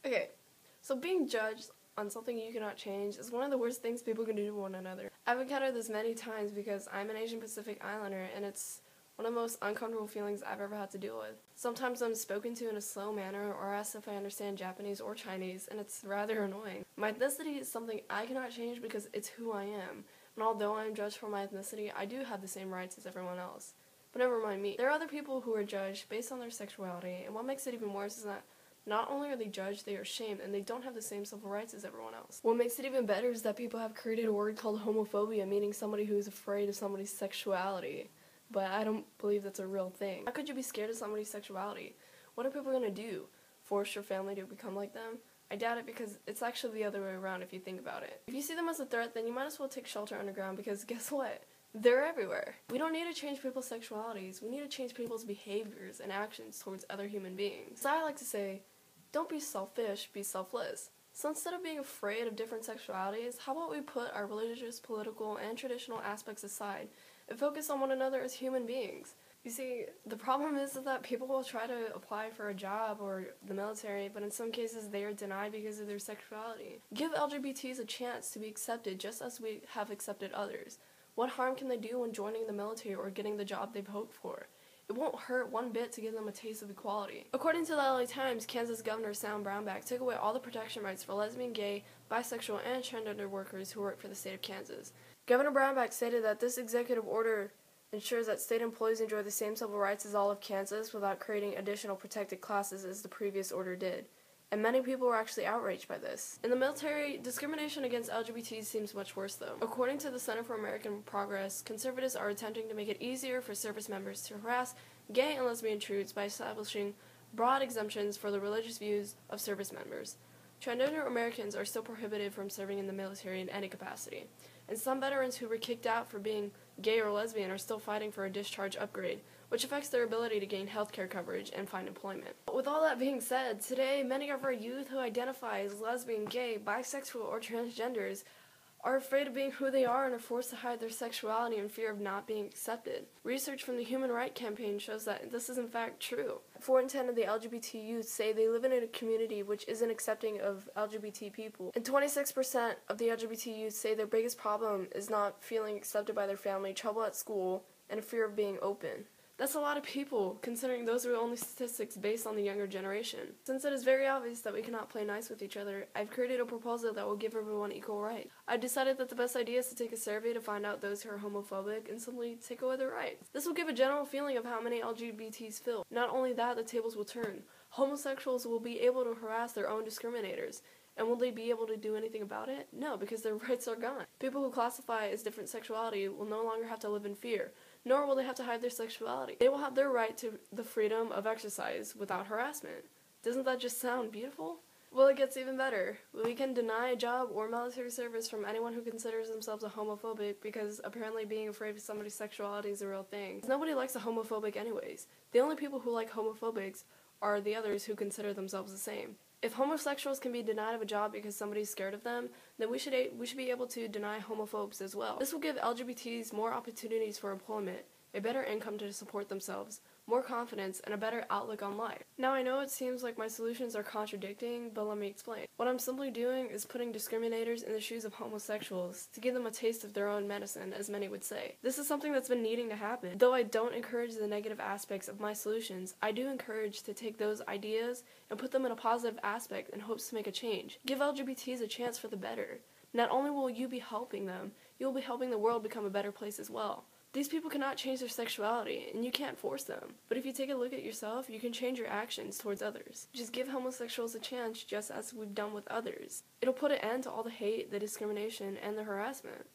Okay, so being judged on something you cannot change is one of the worst things people can do to one another. I've encountered this many times because I'm an Asian Pacific Islander, and it's one of the most uncomfortable feelings I've ever had to deal with. Sometimes I'm spoken to in a slow manner or asked if I understand Japanese or Chinese, and it's rather annoying. My ethnicity is something I cannot change because it's who I am, and although I am judged for my ethnicity, I do have the same rights as everyone else. But never mind me. There are other people who are judged based on their sexuality, and what makes it even worse is that not only are they judged, they are shamed, and they don't have the same civil rights as everyone else. What makes it even better is that people have created a word called homophobia, meaning somebody who is afraid of somebody's sexuality. But I don't believe that's a real thing. How could you be scared of somebody's sexuality? What are people going to do? Force your family to become like them? I doubt it, because it's actually the other way around if you think about it. If you see them as a threat, then you might as well take shelter underground, because guess what? They're everywhere. We don't need to change people's sexualities. We need to change people's behaviors and actions towards other human beings. So I like to say, don't be selfish, be selfless. So instead of being afraid of different sexualities, how about we put our religious, political, and traditional aspects aside and focus on one another as human beings? You see, the problem is that people will try to apply for a job or the military, but in some cases they are denied because of their sexuality. Give LGBTs a chance to be accepted just as we have accepted others. What harm can they do when joining the military or getting the job they've hoped for? It won't hurt one bit to give them a taste of equality. According to the LA Times, Kansas Governor Sam Brownback took away all the protection rights for lesbian, gay, bisexual, and transgender workers who work for the state of Kansas. Governor Brownback stated that this executive order ensures that state employees enjoy the same civil rights as all of Kansas without creating additional protected classes as the previous order did. And many people were actually outraged by this. In the military, discrimination against LGBTs seems much worse though. According to the Center for American Progress, conservatives are attempting to make it easier for service members to harass gay and lesbian troops by establishing broad exemptions for the religious views of service members. Transgender Americans are still prohibited from serving in the military in any capacity, and some veterans who were kicked out for being gay or lesbian are still fighting for a discharge upgrade, which affects their ability to gain health care coverage and find employment. With all that being said, today many of our youth who identify as lesbian, gay, bisexual, or transgenders are afraid of being who they are and are forced to hide their sexuality in fear of not being accepted. Research from the Human Rights Campaign shows that this is in fact true. 4 in 10 of the LGBT youth say they live in a community which isn't accepting of LGBT people. And 26% of the LGBT youth say their biggest problem is not feeling accepted by their family, trouble at school, and a fear of being open. That's a lot of people, considering those are only statistics based on the younger generation. Since it is very obvious that we cannot play nice with each other, I've created a proposal that will give everyone equal rights. I decided that the best idea is to take a survey to find out those who are homophobic and simply take away their rights. This will give a general feeling of how many LGBTs feel. Not only that, the tables will turn. Homosexuals will be able to harass their own discriminators. And will they be able to do anything about it? No, because their rights are gone. People who classify as different sexuality will no longer have to live in fear, nor will they have to hide their sexuality. They will have their right to the freedom of exercise without harassment. Doesn't that just sound beautiful? Well, it gets even better. We can deny a job or military service from anyone who considers themselves a homophobic, because apparently being afraid of somebody's sexuality is a real thing. Nobody likes a homophobic anyways. The only people who like homophobics are the others who consider themselves the same. If homosexuals can be denied of a job because somebody's scared of them, then we should be able to deny homophobes as well. This will give LGBTs more opportunities for employment, a better income to support themselves, more confidence, and a better outlook on life. Now I know it seems like my solutions are contradicting, but let me explain. What I'm simply doing is putting discriminators in the shoes of homosexuals to give them a taste of their own medicine, as many would say. This is something that's been needing to happen. Though I don't encourage the negative aspects of my solutions, I do encourage to take those ideas and put them in a positive aspect in hopes to make a change. Give LGBTs a chance for the better. Not only will you be helping them, you'll be helping the world become a better place as well. These people cannot change their sexuality, and you can't force them. But if you take a look at yourself, you can change your actions towards others. Just give homosexuals a chance, just as we've done with others. It'll put an end to all the hate, the discrimination, and the harassment.